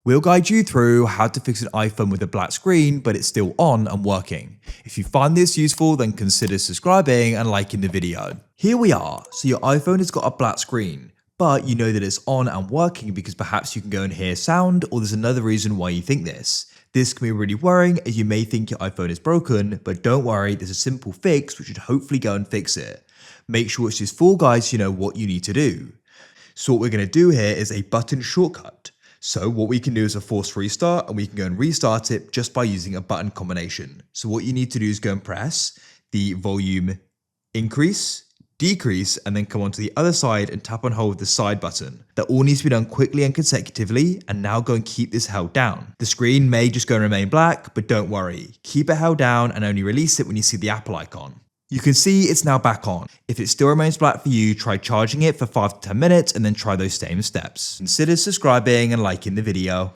We'll guide you through how to fix an iPhone with a black screen, but it's still on and working. If you find this useful, then consider subscribing and liking the video. Here we are. So your iPhone has got a black screen, but you know that it's on and working because perhaps you can go and hear sound, or there's another reason why you think this. This can be really worrying as you may think your iPhone is broken, but don't worry, there's a simple fix which should hopefully go and fix it. Make sure it's just full guide so you know what you need to do. So what we're going to do here is a button shortcut. So what we can do is a force restart, and we can go and restart it just by using a button combination. So what you need to do is go and press the volume increase, decrease, and then come onto the other side and tap and hold the side button. That all needs to be done quickly and consecutively, and now go and keep this held down. The screen may just go and remain black, but don't worry. Keep it held down and only release it when you see the Apple icon. You can see it's now back on. If it still remains black for you, try charging it for 5 to 10 minutes and then try those same steps. Consider subscribing and liking the video.